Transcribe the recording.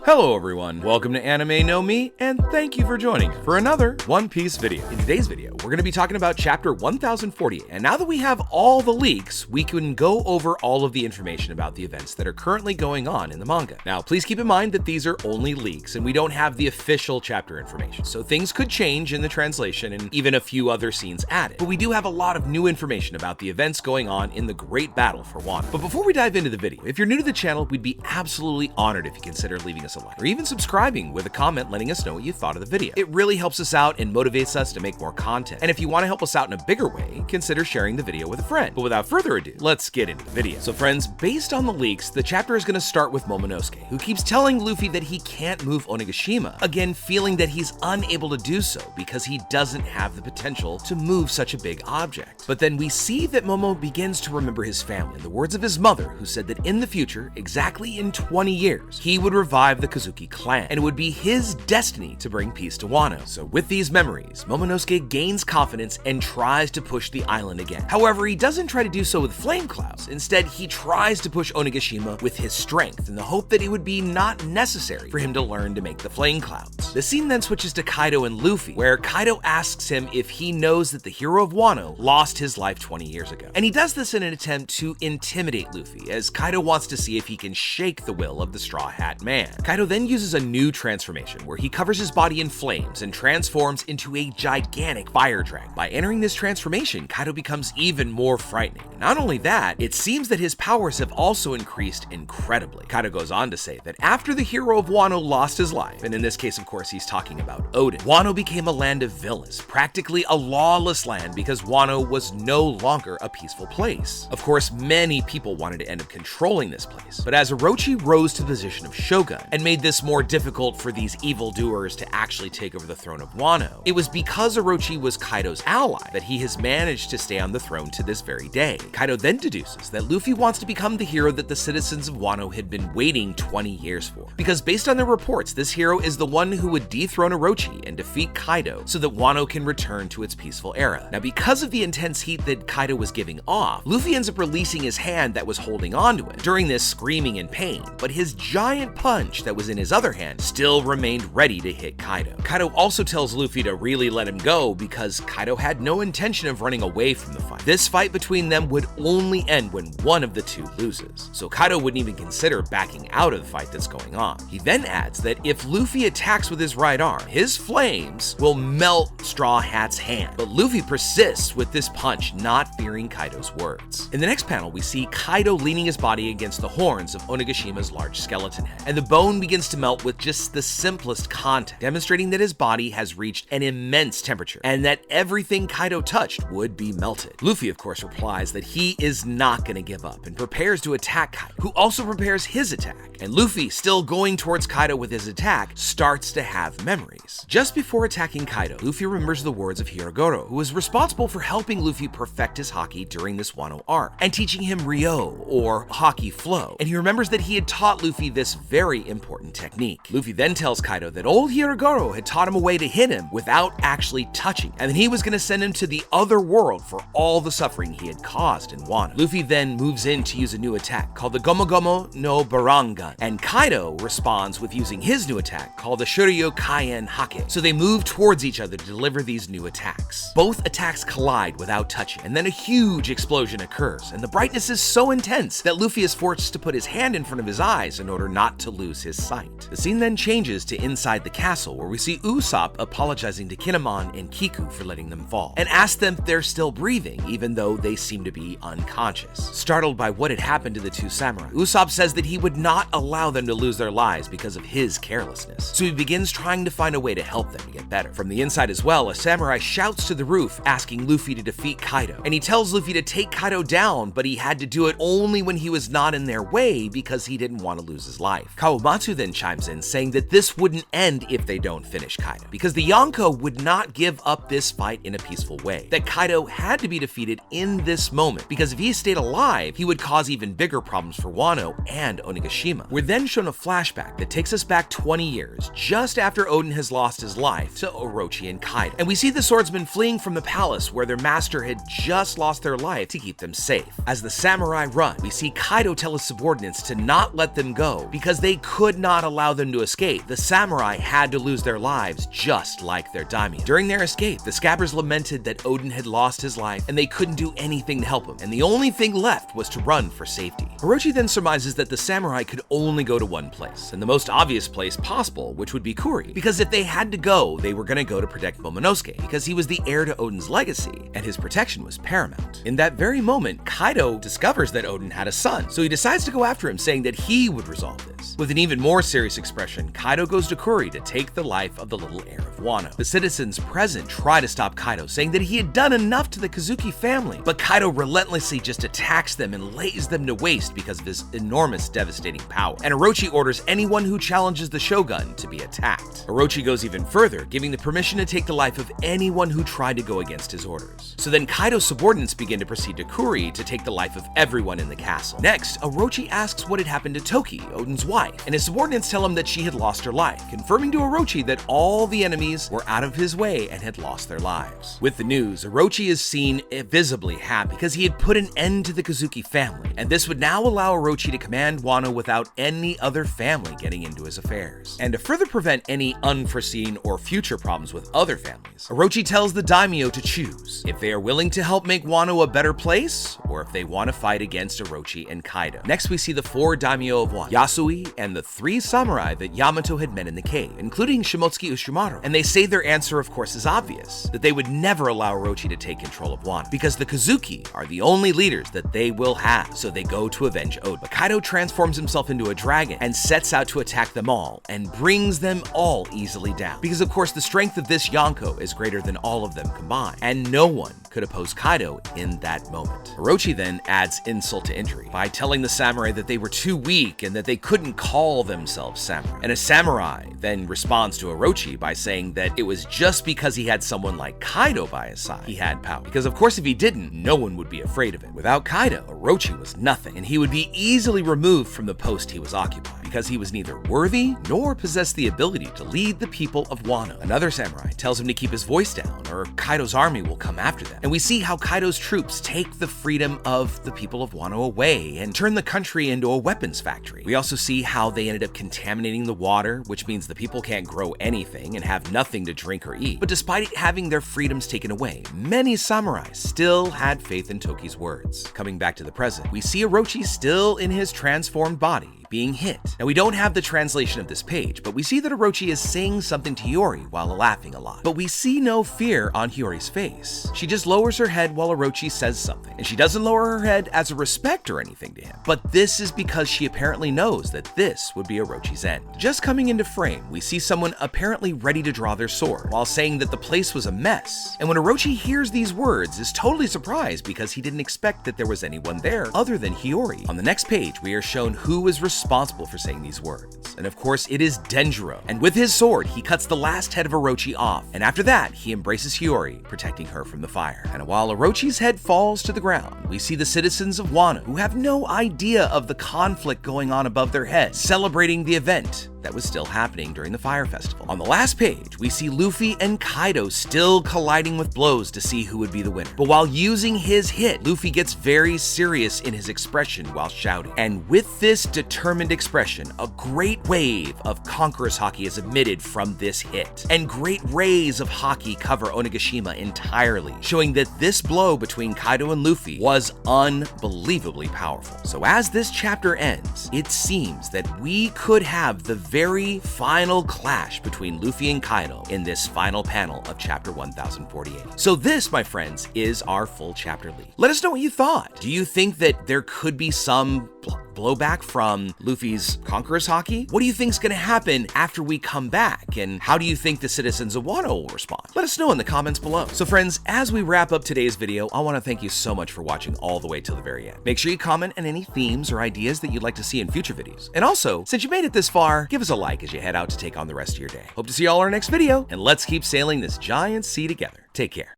Hello everyone, welcome to Anime No Mi, and thank you for joining for another One Piece video. In today's video, we're going to be talking about chapter 1048, and now that we have all the leaks, we can go over all of the information about the events that are currently going on in the manga. Now, please keep in mind that these are only leaks, and we don't have the official chapter information, so things could change in the translation and even a few other scenes added. But we do have a lot of new information about the events going on in the Great Battle for Wano. But before we dive into the video, if you're new to the channel, we'd be absolutely honored if you consider leaving us a like, or even subscribing with a comment letting us know what you thought of the video. It really helps us out and motivates us to make more content. And if you want to help us out in a bigger way, consider sharing the video with a friend. But without further ado, let's get into the video. So friends, based on the leaks, the chapter is going to start with Momonosuke, who keeps telling Luffy that he can't move Onigashima, again feeling that he's unable to do so because he doesn't have the potential to move such a big object. But then we see that Momo begins to remember his family, the words of his mother, who said that in the future, exactly in 20 years, he would revive the Kazuki clan, and it would be his destiny to bring peace to Wano. So with these memories, Momonosuke gains confidence and tries to push the island again. However, he doesn't try to do so with flame clouds. Instead, he tries to push Onigashima with his strength in the hope that it would be not necessary for him to learn to make the flame clouds. The scene then switches to Kaido and Luffy, where Kaido asks him if he knows that the hero of Wano lost his life 20 years ago. And he does this in an attempt to intimidate Luffy, as Kaido wants to see if he can shake the will of the Straw Hat Man. Kaido then uses a new transformation where he covers his body in flames and transforms into a gigantic fire dragon. By entering this transformation, Kaido becomes even more frightening. Not only that, it seems that his powers have also increased incredibly. Kaido goes on to say that after the hero of Wano lost his life, and in this case of course he's talking about Odin, Wano became a land of villains, practically a lawless land because Wano was no longer a peaceful place. Of course, many people wanted to end up controlling this place, but as Orochi rose to the position of Shogun and made this more difficult for these evildoers to actually take over the throne of Wano, it was because Orochi was Kaido's ally that he has managed to stay on the throne to this very day. Kaido then deduces that Luffy wants to become the hero that the citizens of Wano had been waiting 20 years for, because based on their reports, this hero is the one who would dethrone Orochi and defeat Kaido so that Wano can return to its peaceful era. Now, because of the intense heat that Kaido was giving off, Luffy ends up releasing his hand that was holding onto him during this screaming in pain, but his giant punch that was in his other hand still remained ready to hit Kaido. Kaido also tells Luffy to really let him go because Kaido had no intention of running away from the fight. This fight between them would only end when one of the two loses, so Kaido wouldn't even consider backing out of the fight that's going on. He then adds that if Luffy attacks with his right arm, his flames will melt Straw Hat's hand, but Luffy persists with this punch, not fearing Kaido's words. In the next panel, we see Kaido leaning his body against the horns of Onigashima's large skeleton head, and the bone begins to melt with just the simplest contact, demonstrating that his body has reached an immense temperature and that everything Kaido touched would be melted. Luffy, of course, replies that he is not going to give up and prepares to attack Kaido, who also prepares his attack. And Luffy, still going towards Kaido with his attack, starts to have memories. Just before attacking Kaido, Luffy remembers the words of Hirogoro, who was responsible for helping Luffy perfect his haki during this Wano arc and teaching him Ryo, or haki flow. And he remembers that he had taught Luffy this very important technique. Luffy then tells Kaido that old Hirogoro had taught him a way to hit him without actually touching, and then he was going to send him to the other world for all the suffering he had caused in Wano. Luffy then moves in to use a new attack called the Gomu Gomu no Barangan, and Kaido responds with using his new attack called the Shuryo Kaien Hake. So they move towards each other to deliver these new attacks. Both attacks collide without touching, and then a huge explosion occurs, and the brightness is so intense that Luffy is forced to put his hand in front of his eyes in order not to lose his sight. The scene then changes to inside the castle, where we see Usopp apologizing to Kinemon and Kiku for letting them fall, and asks them if they're still breathing, even though they seem to be unconscious. Startled by what had happened to the two samurai, Usopp says that he would not allow them to lose their lives because of his carelessness, so he begins trying to find a way to help them to get better. From the inside as well, a samurai shouts to the roof asking Luffy to defeat Kaido, and he tells Luffy to take Kaido down, but he had to do it only when he was not in their way because he didn't want to lose his life. Kawamatsu then chimes in saying that this wouldn't end if they don't finish Kaido, because the Yonko would not give up this fight in a peaceful way, that Kaido had to be defeated in this moment, because if he stayed alive, he would cause even bigger problems for Wano and Onigashima. We're then shown a flashback that takes us back 20 years, just after Odin has lost his life to Orochi and Kaido, and we see the swordsmen fleeing from the palace where their master had just lost their life to keep them safe. As the samurai run, we see Kaido tell his subordinates to not let them go because they could not allow them to escape, the samurai had to lose their lives just like their daimyo. During their escape, the Scabbers lamented that Odin had lost his life and they couldn't do anything to help him, and the only thing left was to run for safety. Orochi then surmises that the samurai could only go to one place, and the most obvious place possible, which would be Kuri, because if they had to go, they were going to go to protect Momonosuke, because he was the heir to Odin's legacy, and his protection was paramount. In that very moment, Kaido discovers that Odin had a son, so he decides to go after him, saying that he would resolve this. With an even more serious expression, Kaido goes to Kuri to take the life of the little heir of Wano. The citizens present try to stop Kaido, saying that he had done enough to the Kazuki family, but Kaido relentlessly just attacks them and lays them to waste because of his enormous devastating power. And Orochi orders anyone who challenges the Shogun to be attacked. Orochi goes even further, giving the permission to take the life of anyone who tried to go against his orders. So then Kaido's subordinates begin to proceed to Kuri to take the life of everyone in the castle. Next, Orochi asks what had happened to Toki, Odin's wife, and his subordinates tell him that she had lost her life, confirming to Orochi that all the enemies were out of his way and had lost their lives. With the news, Orochi is seen visibly happy because he had put an end to the Kazuki family, and this would now allow Orochi to command Wano without any other family getting into his affairs. And to further prevent any unforeseen or future problems with other families, Orochi tells the daimyo to choose if they are willing to help make Wano a better place, or if they want to fight against Orochi and Kaido. Next, we see the 4 daimyo of Wano, Yasui, and the 3 samurai that Yamato had met in the cave, including Shimotsuki Ushimaru. And they say their answer, of course, is obvious, that they would never allow Orochi to take control of Wano, because the Kazuki are the only leaders that they will have, so they go to avenge Odin. But Kaido transforms himself into a dragon and sets out to attack them all, and brings them all easily down. Because of course the strength of this Yonko is greater than all of them combined, and no one could oppose Kaido in that moment. Orochi then adds insult to injury by telling the samurai that they were too weak and that they couldn't call themselves samurai. And a samurai then responds to Orochi by saying that it was just because he had someone like Kaido by his side he had power. Because of course if he didn't, no one would be afraid of him. Without Kaido, Orochi was nothing, and he would be easily removed from the post he was occupying, because he was neither worthy nor possessed the ability to lead the people of Wano. Another samurai tells him to keep his voice down, or Kaido's army will come after them. And we see how Kaido's troops take the freedom of the people of Wano away and turn the country into a weapons factory. We also see how they ended up contaminating the water, which means the people can't grow anything and have nothing to drink or eat. But despite having their freedoms taken away, many samurai still had faith in Toki's words. Coming back to the present, we see Orochi still in his transformed body, being hit. Now we don't have the translation of this page, but we see that Orochi is saying something to Hiyori while laughing a lot. But we see no fear on Hiyori's face. She just lowers her head while Orochi says something, and she doesn't lower her head as a respect or anything to him. But this is because she apparently knows that this would be Orochi's end. Just coming into frame, we see someone apparently ready to draw their sword, while saying that the place was a mess. And when Orochi hears these words, is totally surprised because he didn't expect that there was anyone there other than Hiyori. On the next page, we are shown who is responsible for saying these words, and of course it is Denjiro. And with his sword, he cuts the last head of Orochi off, and after that, he embraces Hiyori, protecting her from the fire. And while Orochi's head falls to the ground, we see the citizens of Wano, who have no idea of the conflict going on above their heads, celebrating the event that was still happening during the Fire Festival. On the last page, we see Luffy and Kaido still colliding with blows to see who would be the winner. But while using his hit, Luffy gets very serious in his expression while shouting. And with this determined expression, a great wave of Conqueror's Haki is emitted from this hit. And great rays of Haki cover Onigashima entirely, showing that this blow between Kaido and Luffy was unbelievably powerful. So as this chapter ends, it seems that we could have the very final clash between Luffy and Kaido in this final panel of chapter 1048. So this, my friends, is our full chapter lead. Let us know what you thought. Do you think that there could be some blowback from Luffy's Conqueror's Haki? What do you think is going to happen after we come back? And how do you think the citizens of Wano will respond? Let us know in the comments below. So friends, as we wrap up today's video, I want to thank you so much for watching all the way till the very end. Make sure you comment on any themes or ideas that you'd like to see in future videos. And also, since you made it this far, give us a like as you head out to take on the rest of your day. Hope to see you all in our next video, and let's keep sailing this giant sea together. Take care.